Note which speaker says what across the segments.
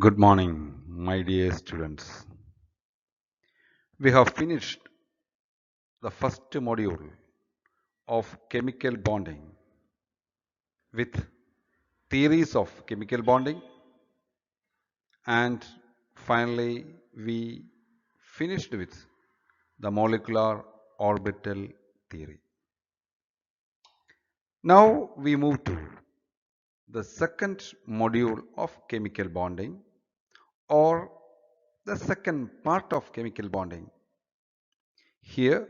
Speaker 1: Good morning, my dear students. We have finished the first module of chemical bonding with theories of chemical bonding, and finally we finished with the molecular orbital theory. Now we move to the second module of chemical bonding, or the second part of chemical bonding. Here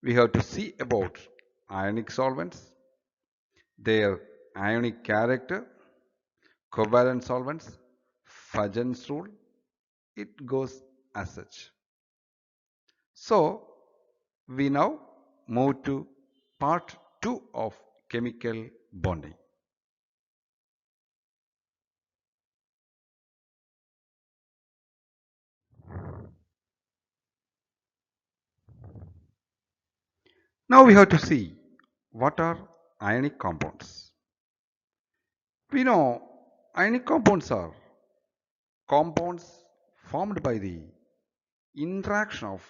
Speaker 1: we have to see about ionic solvents, their ionic character, covalent solvents, Fajans rule. It goes as such. So we now move to part 2 of chemical bonding. Now we have to see what are ionic compounds. We know ionic compounds are compounds formed by the interaction of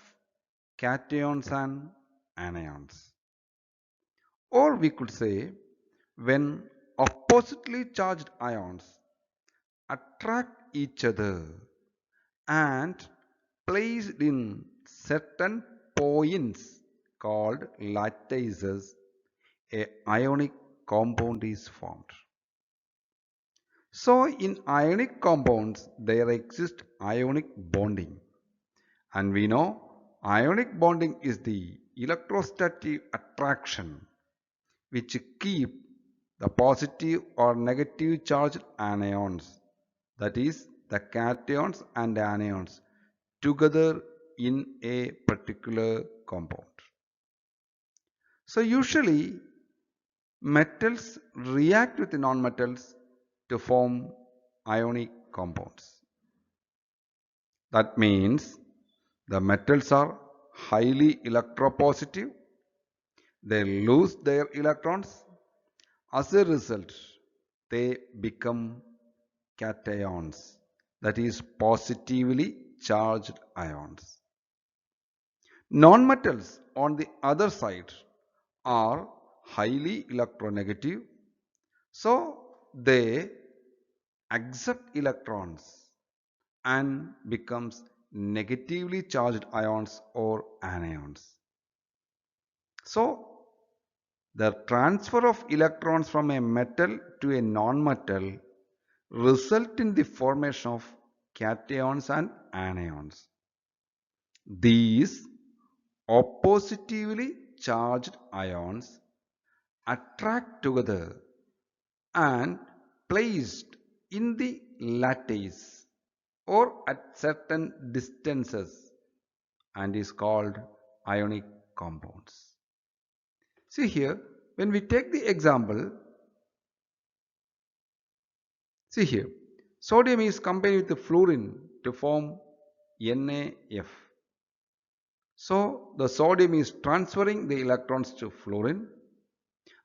Speaker 1: cations and anions. Or we could say when oppositely charged ions attract each other and placed in certain points called lattices, a ionic compound is formed. So in ionic compounds there exists ionic bonding, and we know ionic bonding is the electrostatic attraction which keep the positive or negative charged anions, that is the cations and anions, together in a particular compound. So usually metals react with nonmetals to form ionic compounds. That means the metals are highly electropositive, they lose their electrons. As a result, they become cations, that is positively charged ions. Nonmetals, on the other side, are highly electronegative, so they accept electrons and becomes negatively charged ions or anions. So the transfer of electrons from a metal to a nonmetal result in the formation of cations and anions. These oppositively charged ions attract together and placed in the lattice or at certain distances and is called ionic compounds. See here, when we take the example, see here, sodium is combined with fluorine to form NaF. So the sodium is transferring the electrons to fluorine.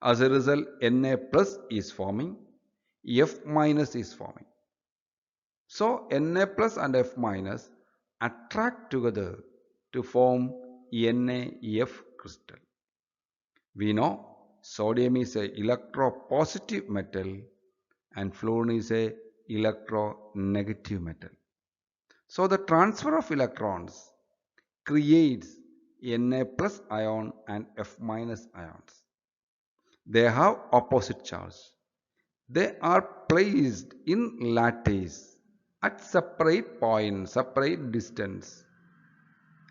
Speaker 1: As a result, Na plus is forming, F minus is forming. So Na plus and F minus attract together to form NaF crystal. We know sodium is a electropositive metal and fluorine is a electronegative metal. So the transfer of electrons creates Na plus ion and F minus ions. They have opposite charge. They are placed in lattice at separate points, separate distance,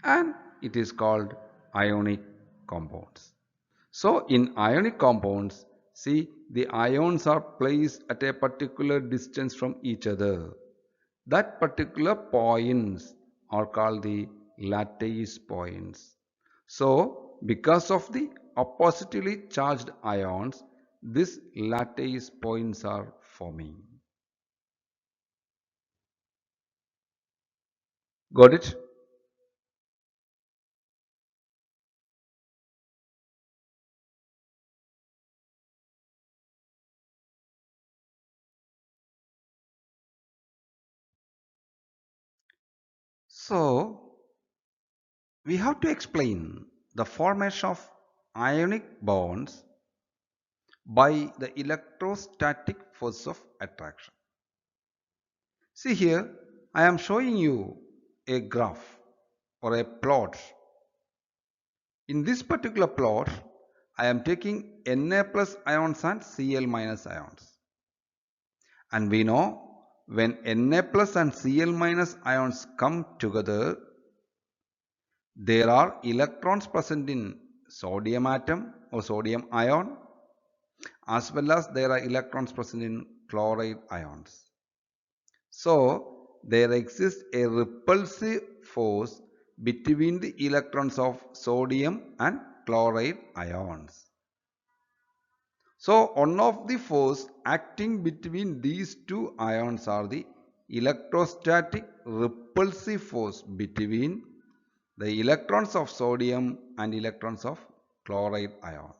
Speaker 1: and it is called ionic compounds. So in ionic compounds, see, the ions are placed at a particular distance from each other. That particular points are called the lattice points. So because of the oppositely charged ions, these lattice points are forming. Got it? So we have to explain the formation of ionic bonds by the electrostatic force of attraction. See here, I am showing you a graph or a plot. In this particular plot, I am taking Na plus ions and Cl minus ions. And we know when Na plus and Cl minus ions come together, there are electrons present in sodium atom or sodium ion, as well as there are electrons present in chloride ions. So there exists a repulsive force between the electrons of sodium and chloride ions. So one of the force acting between these two ions are the electrostatic repulsive force between the electrons of sodium and electrons of chloride ion.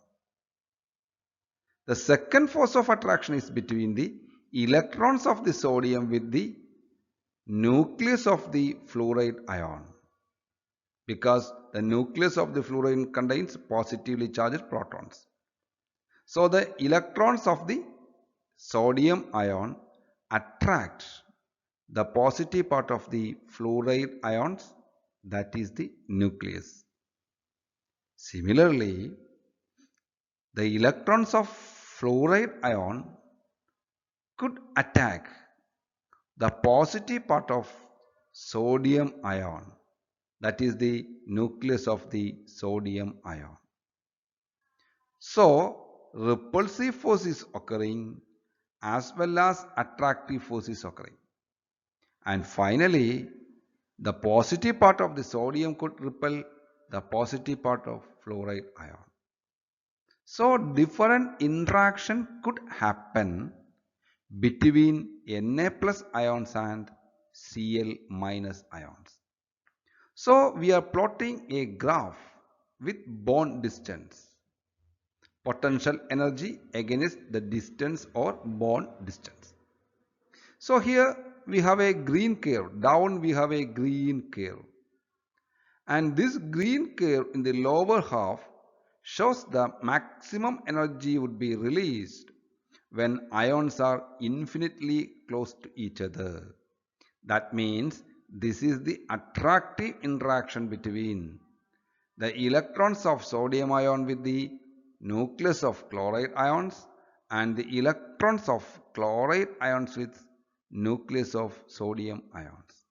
Speaker 1: The second force of attraction is between the electrons of the sodium with the nucleus of the fluoride ion, because the nucleus of the fluorine contains positively charged protons. So the electrons of the sodium ion attract the positive part of the fluoride ions, that is the nucleus. Similarly, the electrons of fluoride ion could attack the positive part of sodium ion, that is the nucleus of the sodium ion. So repulsive force is occurring as well as attractive force is occurring. And finally, the positive part of the sodium could repel the positive part of fluoride ion. So different interaction could happen between Na plus ions and Cl minus ions. So we are plotting a graph with bond distance, potential energy against the distance or bond distance. So here we have a green curve, down we have a green curve, and this green curve in the lower half shows the maximum energy would be released when ions are infinitely close to each other. That means this is the attractive interaction between the electrons of sodium ion with the nucleus of chloride ions and the electrons of chloride ions with nucleus of sodium ions.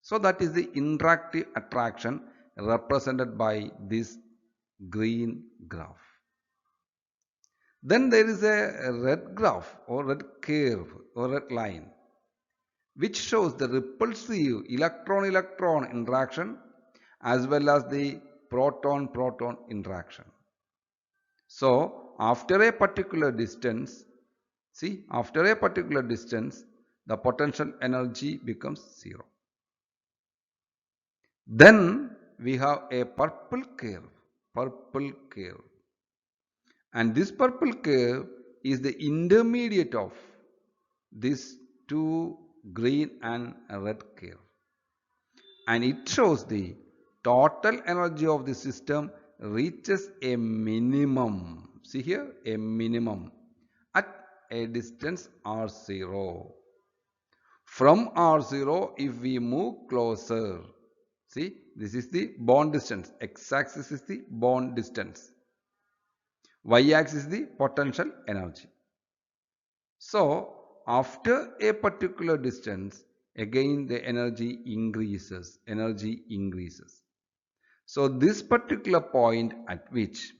Speaker 1: So that is the interactive attraction represented by this green graph. Then there is a red graph or red curve or red line which shows the repulsive electron-electron interaction as well as the proton-proton interaction. So after a particular distance, see, after a particular distance, the potential energy becomes zero. Then we have a purple curve. And this purple curve is the intermediate of these two green and red curve. And it shows the total energy of the system reaches a minimum. See here, a minimum at a distance r0. From r0, if we move closer, see, this is the bond distance. X-axis is the bond distance. Y-axis is the potential energy. So, after a particular distance, again the energy increases. So, this particular point at which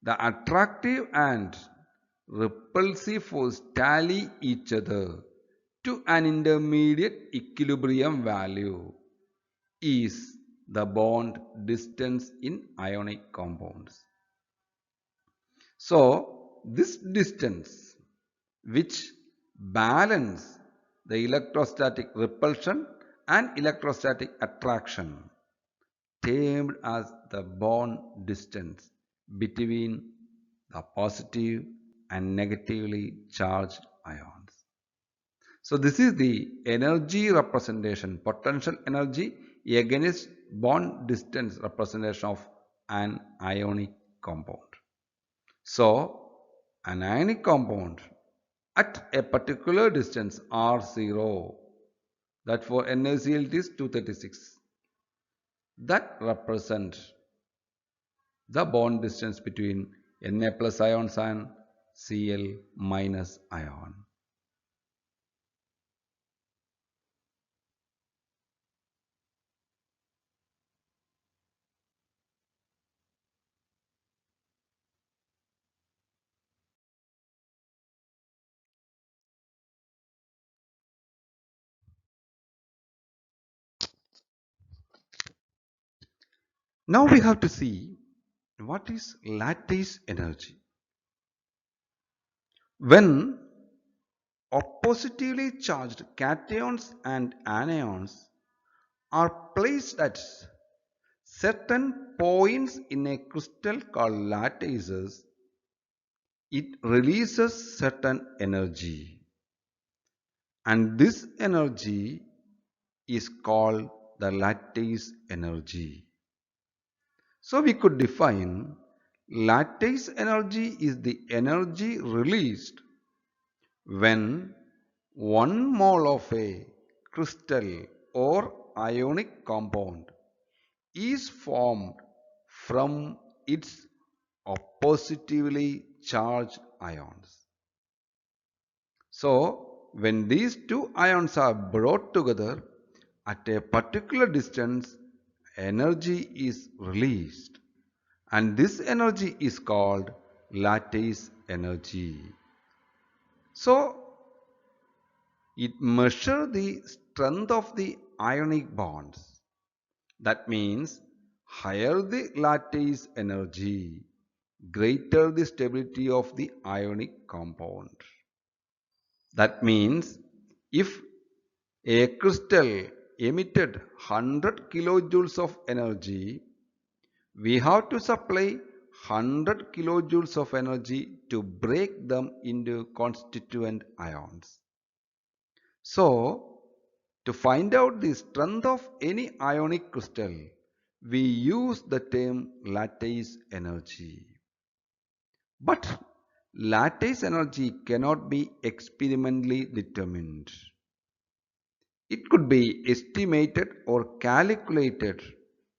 Speaker 1: the attractive and repulsive force tally each other to an intermediate equilibrium value is the bond distance in ionic compounds. So this distance which balance the electrostatic repulsion and electrostatic attraction termed as the bond distance between the positive and negatively charged ions. So this is the energy representation, potential energy against bond distance representation of an ionic compound. So an ionic compound at a particular distance R0, that for NaCl it is 236, that represents the bond distance between Na plus ions and Cl minus ion. Now we have to see what is lattice energy. When oppositively charged cations and anions are placed at certain points in a crystal called lattices, it releases certain energy, and this energy is called the lattice energy. So we could define lattice energy is the energy released when 1 mole of a crystal or ionic compound is formed from its oppositively charged ions. So, when these two ions are brought together at a particular distance, energy is released, and this energy is called lattice energy. So, it measures the strength of the ionic bonds. That means higher the lattice energy, greater the stability of the ionic compound. That means if a crystal emitted 100 kilojoules of energy, we have to supply 100 kilojoules of energy to break them into constituent ions. So, to find out the strength of any ionic crystal, we use the term lattice energy. But lattice energy cannot be experimentally determined. It could be estimated or calculated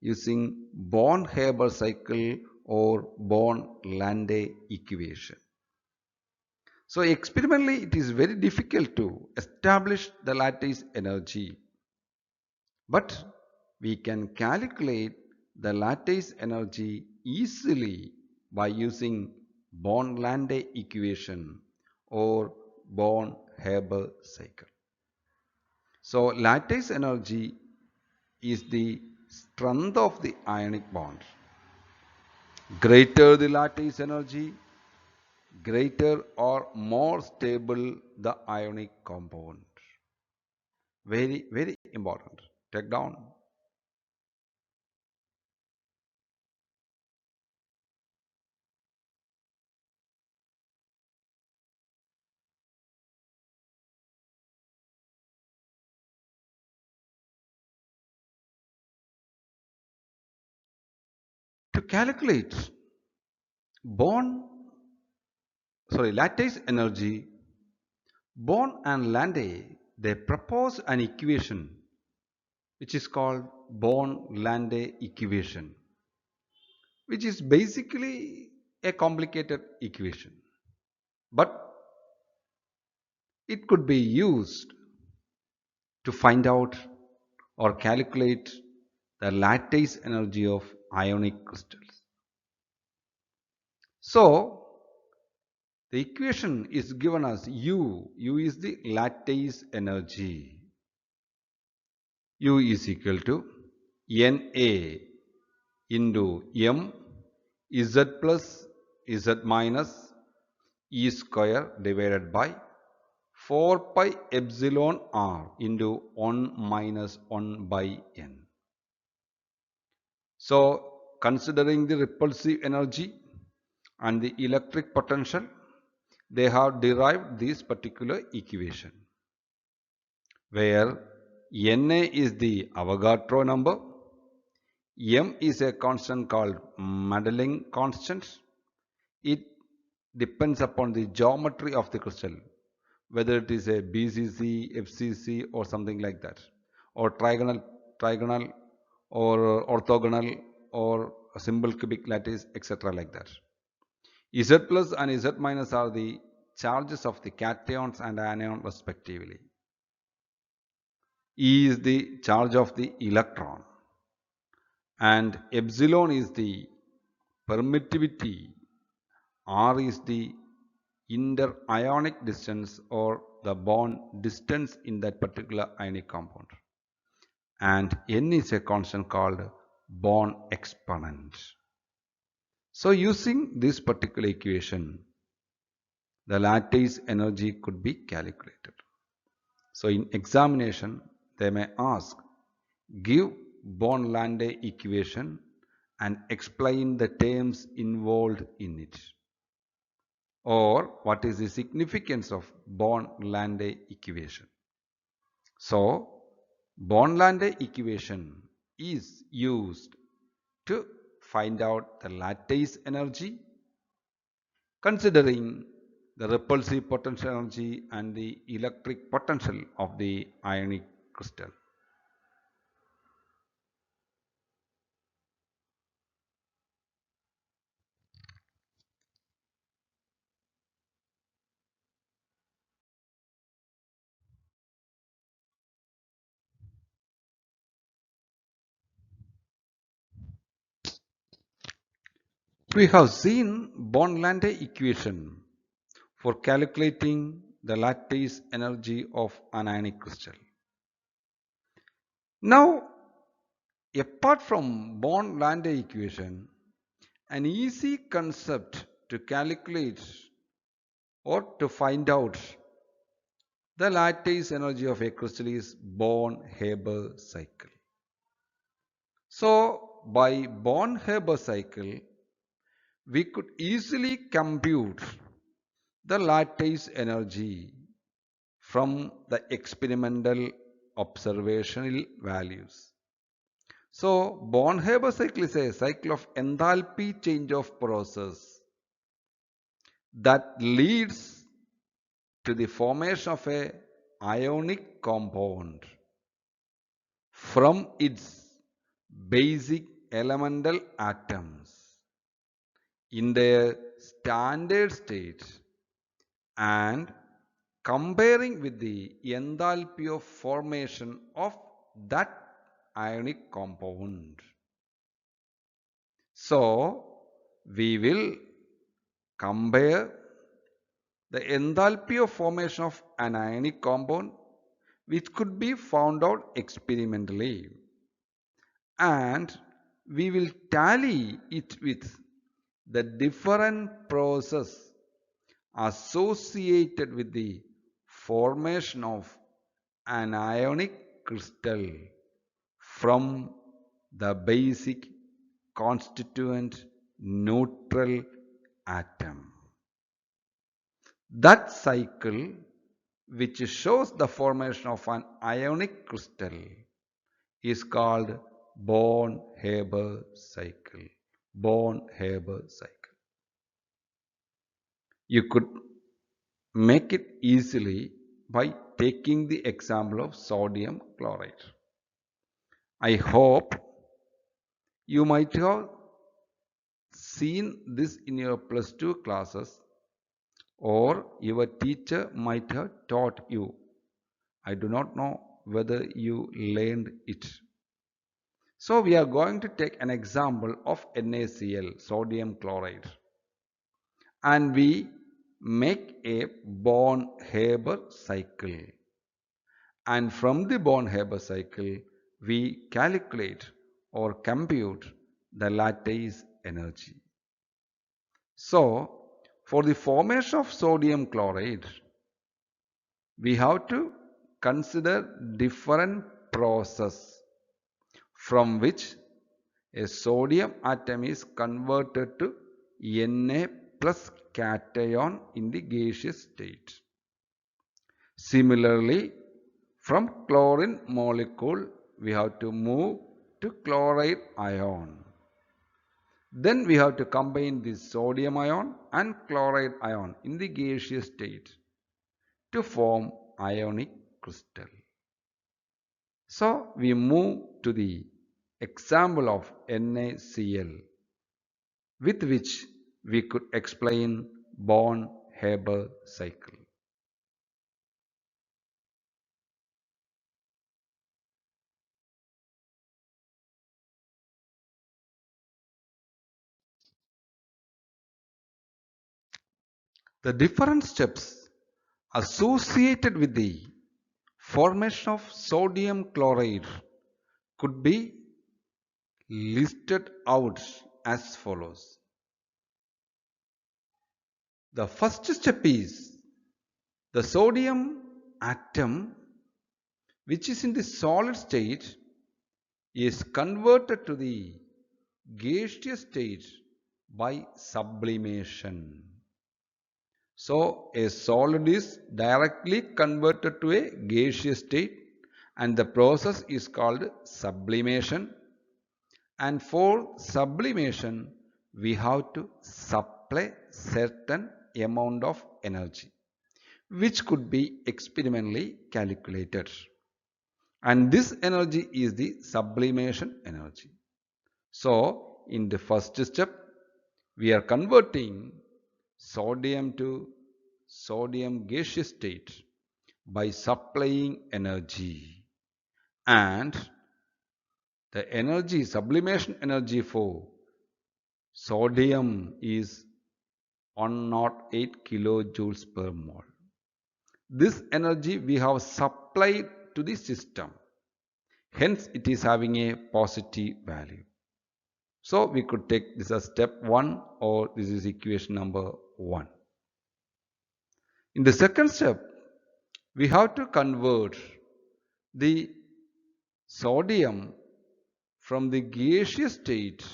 Speaker 1: using Born-Haber cycle or Born-Lande equation. So experimentally it is very difficult to establish the lattice energy, but we can calculate the lattice energy easily by using Born-Lande equation or Born-Haber cycle. So lattice energy is the strength of the ionic bond. Greater the lattice energy, greater or more stable the ionic compound. Very, very important. Take down. To calculate bond, lattice energy, Born and Lande, they proposed an equation which is called Born-Lande equation, which is basically a complicated equation, but it could be used to find out or calculate the lattice energy of ionic crystals. So the equation is given as U is the lattice energy. U is equal to Na into M Z plus Z minus E square divided by 4 pi epsilon r into 1 minus 1 by n. So considering the repulsive energy and the electric potential, they have derived this particular equation. where Na is the Avogadro number, M is a constant called Madelung constant. It depends upon the geometry of the crystal, whether it is a BCC, FCC, or something like that, or trigonal, or orthogonal, or a simple cubic lattice, etc. like that. Z plus and Z minus are the charges of the cations and anion respectively. E is the charge of the electron, and epsilon is the permittivity. R is the inter-ionic distance or the bond distance in that particular ionic compound, and N is a constant called bond exponent. So using this particular equation, the lattice energy could be calculated. So in examination, they may ask, give Born-Lande equation and explain the terms involved in it. Or what is the significance of Born-Lande equation? So Born-Lande equation is used to find out the lattice energy, considering the repulsive potential energy and the electric potential of the ionic crystal. We have seen Born-Lande equation for calculating the lattice energy of an ionic crystal. Now, apart from Born-Lande equation, an easy concept to calculate or to find out the lattice energy of a crystal is Born-Haber cycle. So, by Born-Haber cycle, we could easily compute the lattice energy from the experimental observational values. So Born-Haber cycle is a cycle of enthalpy change of process that leads to the formation of a ionic compound from its basic elemental atoms in their standard state and comparing with the enthalpy of formation of that ionic compound. So we will compare the enthalpy of formation of an ionic compound, which could be found out experimentally, and we will tally it with the different process associated with the formation of an ionic crystal from the basic constituent neutral atom. That cycle, which shows the formation of an ionic crystal, is called Born-Haber cycle. Born-Haber cycle. You could make it easily by taking the example of sodium chloride. I hope you might have seen this in your plus 2 classes, or your teacher might have taught you. I do not know whether you learned it. So we are going to take an example of NaCl, sodium chloride, and we make a Born-Haber cycle. And from the Born-Haber cycle, we calculate or compute the lattice energy. So, for the formation of sodium chloride, we have to consider different process from which a sodium atom is converted to Na plus cation in the gaseous state. Similarly, From chlorine molecule, we have to move to chloride ion. Then we have to combine the sodium ion and chloride ion in the gaseous state to form ionic crystal. So we move to the example of NaCl, with which we could explain Born-Haber cycle. The different steps associated with the formation of sodium chloride could be listed out as follows. The first step is the sodium atom, which is in the solid state, is converted to the gaseous state by sublimation. So a solid is directly converted to a gaseous state, and the process is called sublimation. And for sublimation, we have to supply certain amount of energy, which could be experimentally calculated. And this energy is the sublimation energy. So in the first step, we are converting sodium to sodium gaseous state by supplying energy, and the energy, sublimation energy for sodium is 108 kilojoules per mole. This energy we have supplied to the system, hence it is having a positive value. So we could take this as step 1, or this is equation number 1. In the second step, we have to convert the sodium from the gaseous state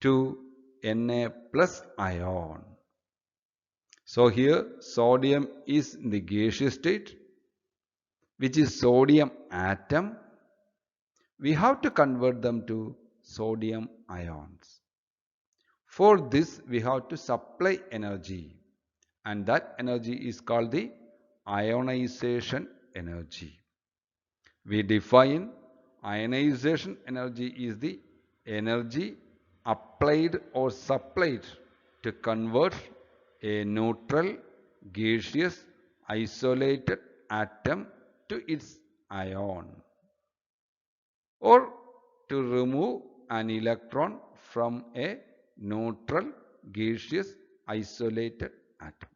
Speaker 1: to Na plus ion. So here sodium is in the gaseous state, which is sodium atom. We have to convert them to sodium ions. For this we have to supply energy, and that energy is called the ionization energy. We define ionization energy is the energy applied or supplied to convert a neutral gaseous isolated atom to its ion, or to remove an electron from a neutral gaseous isolated atom.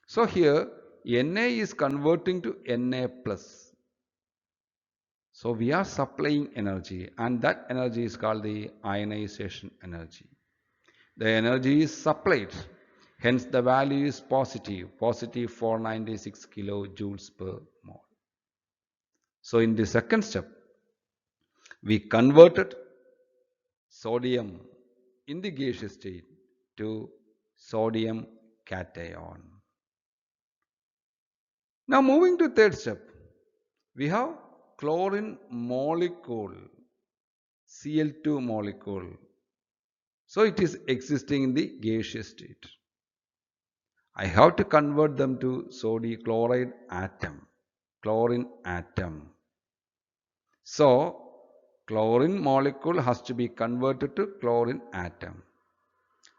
Speaker 1: So here Na is converting to Na plus. So we are supplying energy, and that energy is called the ionization energy. The energy is supplied, hence the value is positive, positive 496 kilojoules per mole. So in the second step, we converted sodium in the gaseous state to sodium cation. Now moving to third step, we have chlorine molecule, Cl2 molecule. So it is existing in the gaseous state. I have to convert them to sodium chloride atom, chlorine atom. So chlorine molecule has to be converted to chlorine atom.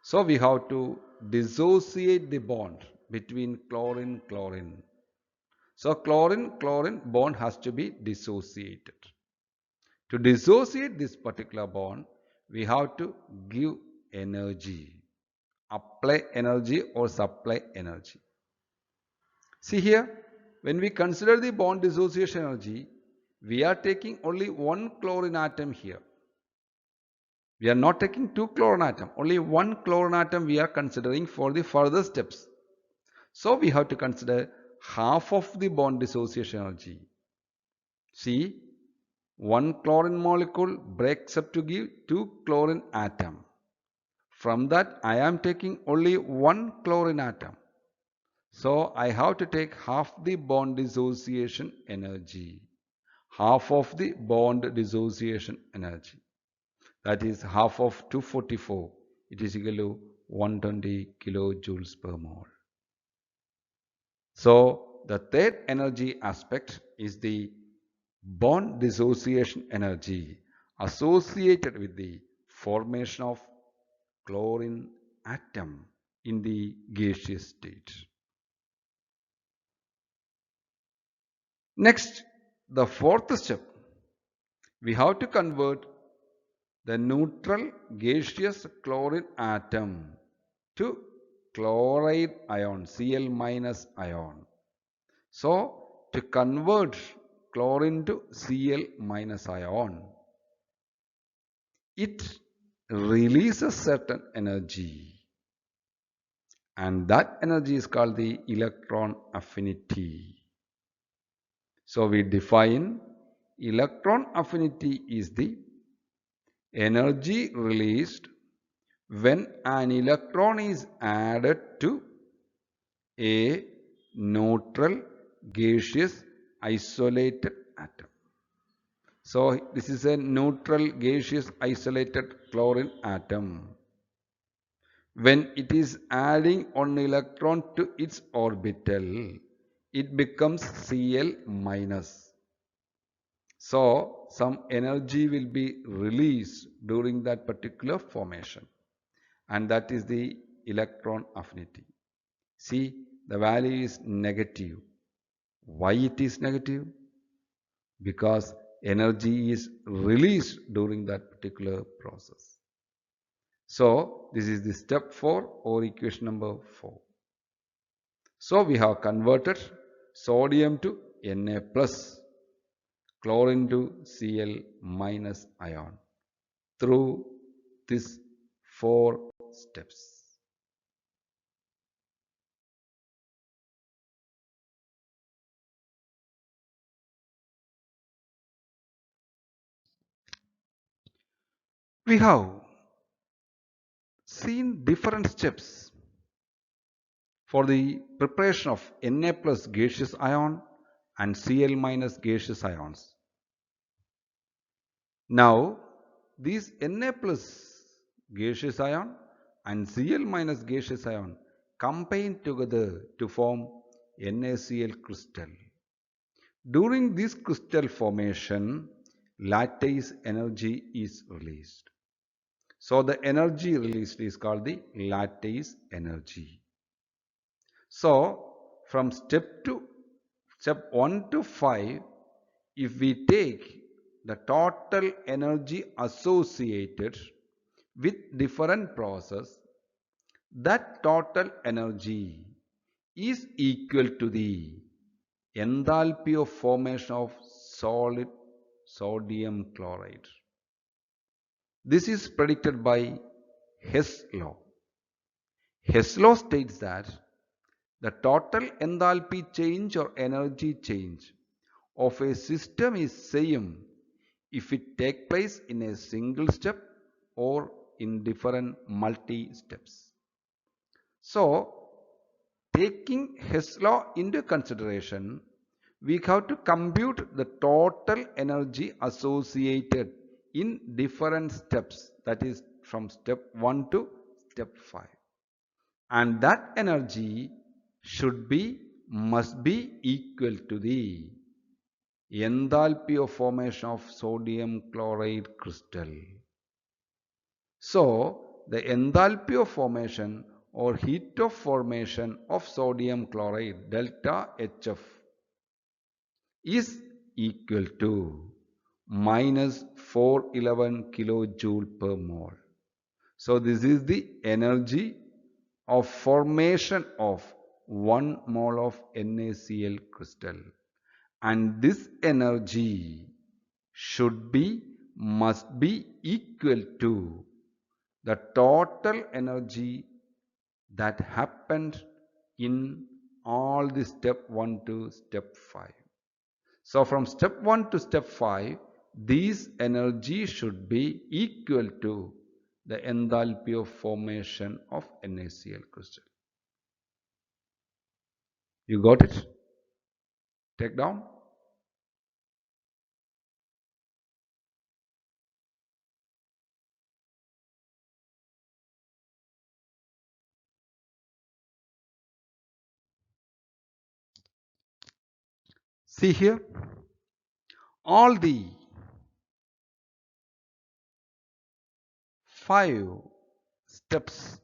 Speaker 1: So we have to dissociate the bond between chlorine. So chlorine bond has to be dissociated. To dissociate this particular bond, we have to give energy, apply energy or supply energy. See here, when we consider the bond dissociation energy, we are taking only one chlorine atom here. We are not taking two chlorine atom, only one chlorine atom we are considering for the further steps. So we have to consider half of the bond dissociation energy. See, one chlorine molecule breaks up to give two chlorine atom. From that I am taking only one chlorine atom. So I have to take half the bond dissociation energy. Half of the bond dissociation energy. That is half of 244. It is equal to 120 kilojoules per mole. So the third energy aspect is the bond dissociation energy associated with the formation of chlorine atom in the gaseous state. Next, the fourth step, we have to convert the neutral gaseous chlorine atom to chloride ion, Cl minus ion. So, to convert chlorine to Cl minus ion, it releases certain energy, and that energy is called the electron affinity. So, we define electron affinity is the energy released when an electron is added to a neutral gaseous isolated atom. So this is a neutral gaseous isolated chlorine atom. When it is adding one electron to its orbital, it becomes Cl minus. So some energy will be released during that particular formation, and that is the electron affinity. See, the value is negative. Why it is negative? Because energy is released during that particular process. So this is the step 4 or equation number 4. So we have converted sodium to Na plus, chlorine to Cl minus ion through these 4 steps. We have seen different steps for the preparation of Na plus gaseous ion and Cl minus gaseous ions. Now, these Na plus gaseous ion and Cl minus gaseous ion combine together to form NaCl crystal. During this crystal formation, lattice energy is released. So the energy released is called the lattice energy. So from step 1 to 5, if we take the total energy associated with different process, that total energy is equal to the enthalpy of formation of solid sodium chloride. This is predicted by Hess law. Hess law states that the total enthalpy change or energy change of a system is same if it take place in a single step or in different multi-steps. So, taking Hess law into consideration, we have to compute the total energy associated in different steps, that is from step 1 to step 5. And that energy must be equal to the enthalpy of formation of sodium chloride crystal. So the enthalpy of formation or heat of formation of sodium chloride delta HF is equal to minus 411 kilojoule per mole. So this is the energy of formation of 1 mole of NaCl crystal, and this energy must be equal to the total energy that happened in all the step 1 to step 5. So from step 1 to step 5, these energy should be equal to the enthalpy of formation of NaCl crystal. You got it? Take down. See here, all the 5 steps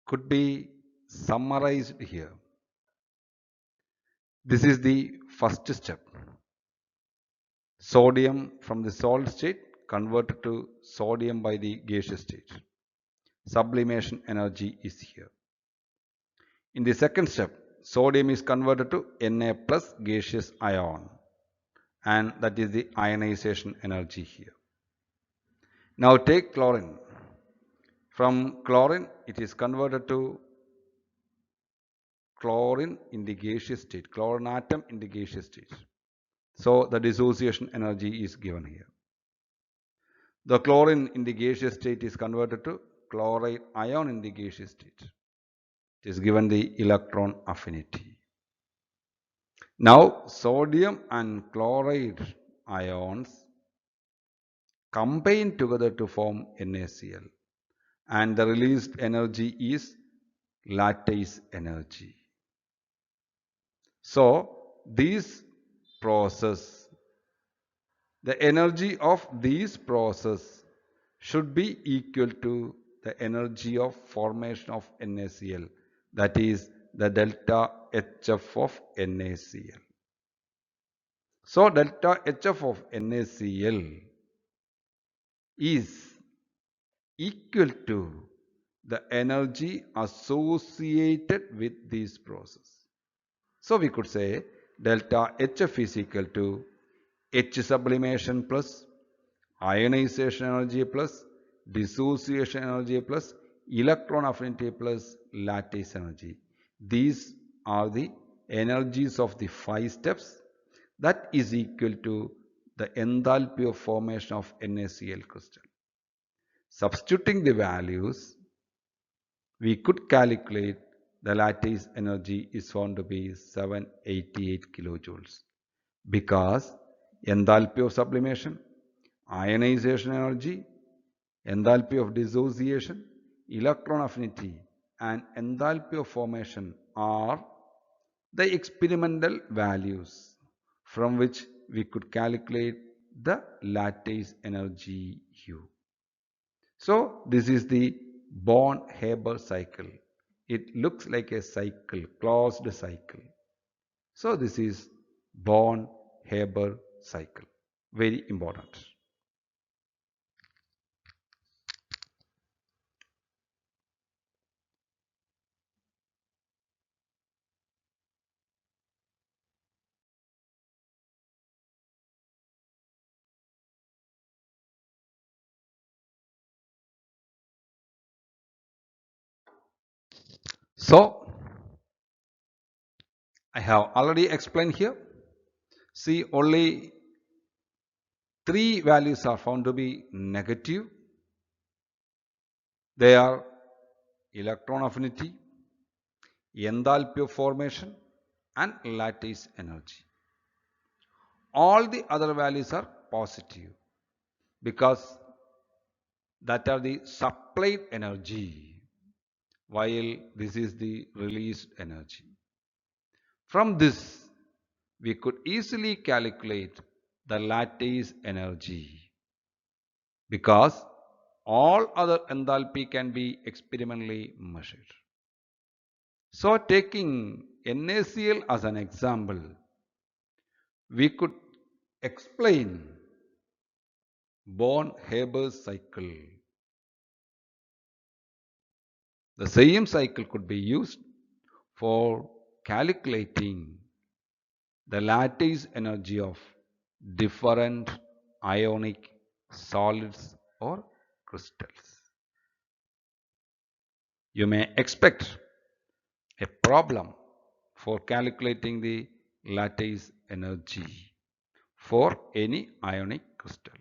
Speaker 1: could be summarized here. This is the first step. Sodium from the solid state converted to sodium by the gaseous state. Sublimation energy is here. In the second step, sodium is converted to Na plus gaseous ion, and that is the ionization energy here. Now take chlorine. From chlorine, it is converted to chlorine in the gaseous state, chlorine atom in the gaseous state. So the dissociation energy is given here. The chlorine in the gaseous state is converted to chloride ion in the gaseous state. It is given the electron affinity. Now sodium and chloride ions combine together to form NaCl, and the released energy is lattice energy. So this process, the energy of this process should be equal to the energy of formation of NaCl, that is the delta HF of NaCl. So delta HF of NaCl is equal to the energy associated with this process. So we could say delta HF is equal to H sublimation plus ionization energy plus dissociation energy plus electron affinity plus lattice energy. These are the energies of the 5 steps that is equal to the enthalpy of formation of NaCl crystal. Substituting the values, we could calculate the lattice energy is found to be 788 kilojoules because enthalpy of sublimation, ionization energy, enthalpy of dissociation, electron affinity and enthalpy of formation are the experimental values from which we could calculate the lattice energy U. So this is the Born-Haber cycle. It looks like a cycle, closed cycle. So this is Born-Haber cycle. Very important. So I have already explained here. See, only 3 values are found to be negative. They are electron affinity, enthalpy of formation and lattice energy. All the other values are positive because that are the supplied energy while this is the released energy. From this, we could easily calculate the lattice energy because all other enthalpy can be experimentally measured. So taking NaCl as an example, we could explain Born-Haber cycle. The same cycle could be used for calculating the lattice energy of different ionic solids or crystals. You may expect a problem for calculating the lattice energy for any ionic crystal.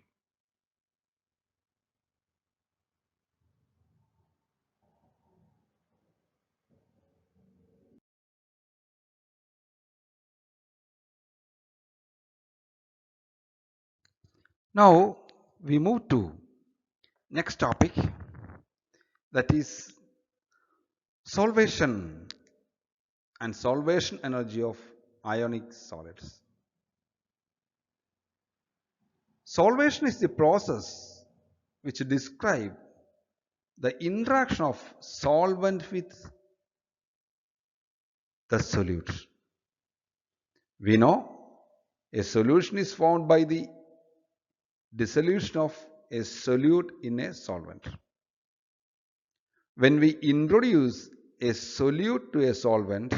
Speaker 1: Now we move to next topic, that is solvation and solvation energy of ionic solids. Solvation is the process which describes the interaction of solvent with the solute. We know a solution is formed by the dissolution of a solute in a solvent. When we introduce a solute to a solvent,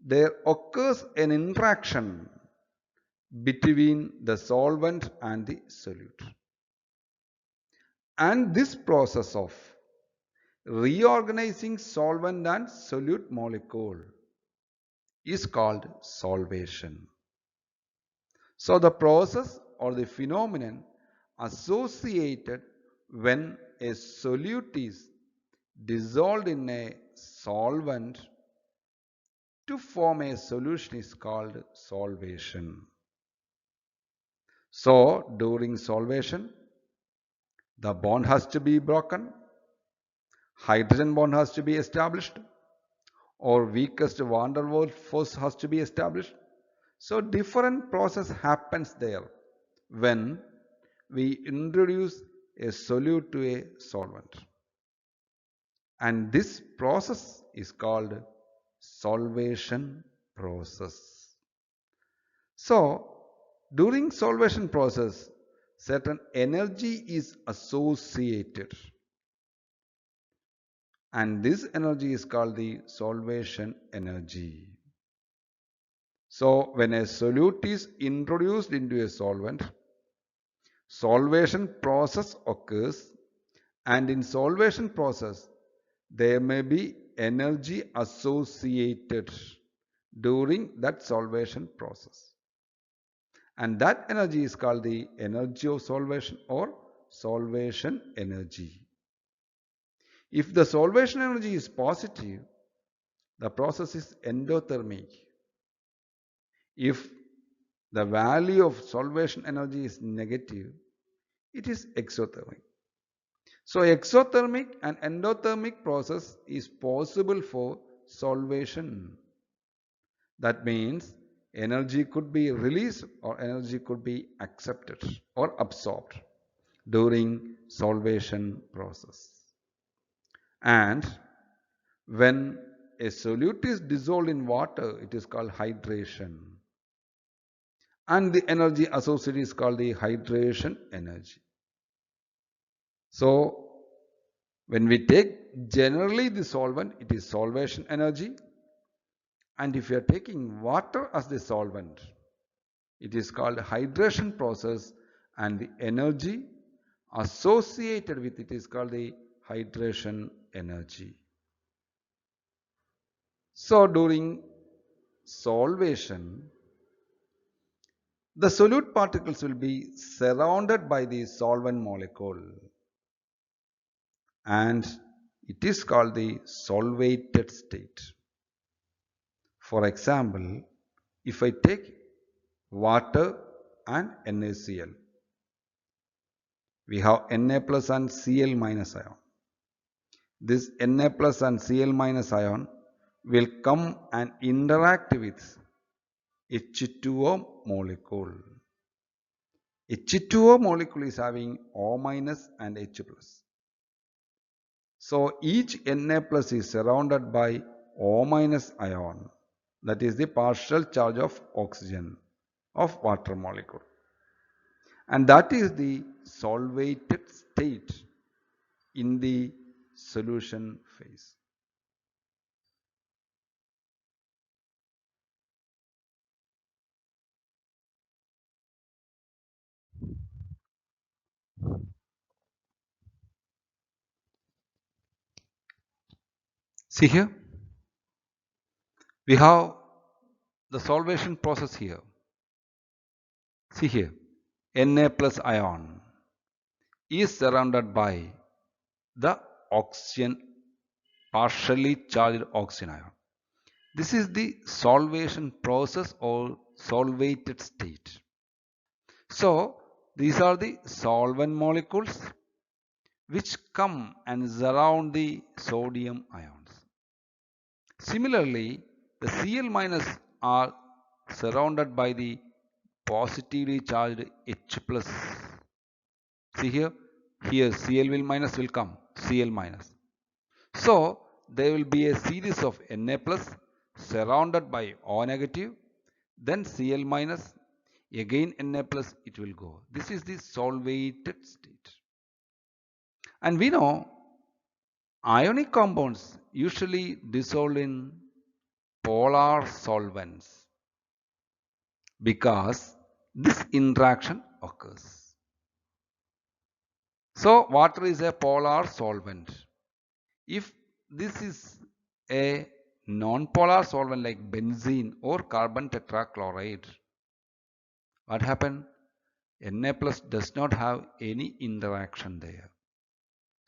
Speaker 1: there occurs an interaction between the solvent and the solute. And this process of reorganizing solvent and solute molecule is called solvation. So the process or the phenomenon associated when a solute is dissolved in a solvent to form a solution is called solvation. So during solvation, the bond has to be broken, hydrogen bond has to be established, or weakest van der Waals force has to be established. So different process happens there when we introduce a solute to a solvent. And this process is called solvation process. So during solvation process, certain energy is associated, and this energy is called the solvation energy. So when a solute is introduced into a solvent, solvation process occurs, and in solvation process there may be energy associated during that solvation process, and that energy is called the energy of solvation or solvation energy. If the solvation energy is positive, the process is endothermic. If the value of solvation energy is negative, it is exothermic. So exothermic and endothermic process is possible for solvation. That means energy could be released or energy could be accepted or absorbed during solvation process. And when a solute is dissolved in water, it is called hydration. And the energy associated is called the hydration energy. So when we take generally the solvent, it is solvation energy. And if you are taking water as the solvent, it is called hydration process, and the energy associated with it is called the hydration energy. So during solvation, the solute particles will be surrounded by the solvent molecule, and it is called the solvated state. For example, if I take water and NaCl, we have Na plus and Cl minus ion. This Na plus and Cl minus ion will come and interact with H2O molecule. H2O molecule is having O minus and H plus. So each Na plus is surrounded by O minus ion, that is the partial charge of oxygen of water molecule, and that is the solvated state in the solution phase. See here, we have the solvation process here. See here, Na plus ion is surrounded by the oxygen, partially charged oxygen ion. This is the solvation process or solvated state. So These are the solvent molecules which come and surround the sodium ions. Similarly, the Cl minus are surrounded by the positively charged H plus. See here Cl will minus will come, Cl minus. So there will be a series of Na plus surrounded by O negative, then Cl minus, again Na plus it will go. This is the solvated state. And we know ionic compounds usually dissolve in polar solvents because this interaction occurs. So water is a polar solvent. If this is a non-polar solvent like benzene or carbon tetrachloride, what happened? Na plus does not have any interaction there.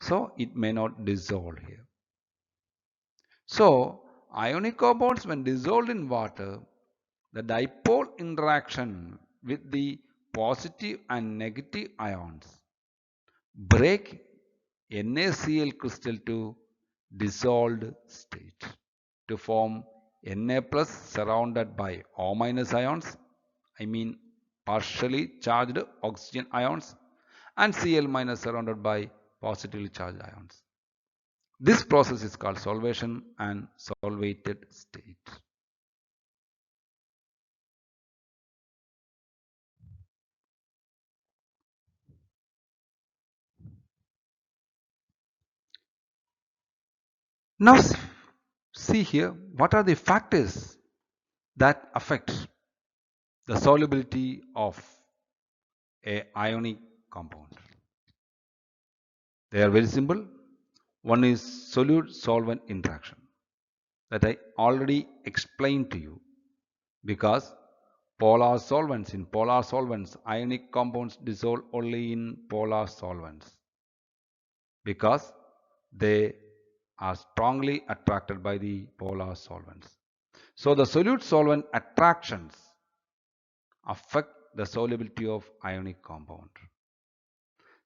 Speaker 1: So it may not dissolve here. So ionic compounds, when dissolved in water, the dipole interaction with the positive and negative ions break NaCl crystal to dissolved state to form Na plus surrounded by O minus ions, I mean partially charged oxygen ions, and Cl minus surrounded by positively charged ions. This process is called solvation and solvated state. Now see here, what are the factors that affect the solubility of a ionic compound? They are very simple. One is solute-solvent interaction that I already explained to you, because in polar solvents, ionic compounds dissolve only in polar solvents because they are strongly attracted by the polar solvents. So the solute-solvent attractions affect the solubility of ionic compound.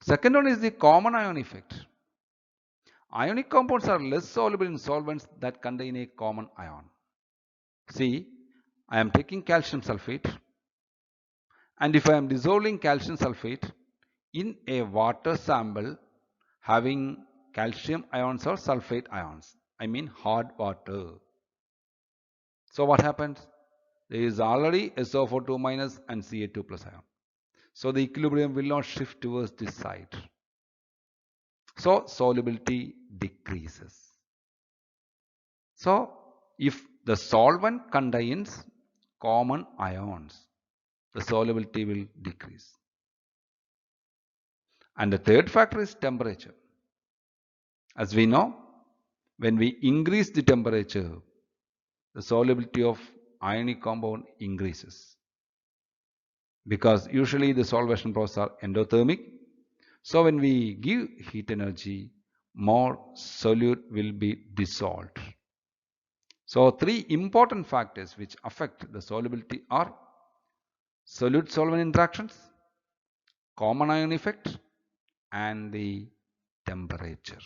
Speaker 1: Second one is the common ion effect. Ionic compounds are less soluble in solvents that contain a common ion. See, I am taking calcium sulfate, and if I am dissolving calcium sulfate in a water sample having calcium ions or sulfate ions, I mean hard water. So what happens? There is already SO42 minus and Ca2 plus ion. So the equilibrium will not shift towards this side. So solubility decreases. So if the solvent contains common ions, the solubility will decrease. And the third factor is temperature. As we know, when we increase the temperature, the solubility of ionic compound increases, because usually the solvation processes are endothermic. So when we give heat energy, more solute will be dissolved. So three important factors which affect the solubility are solute-solvent interactions, common ion effect, and the temperature.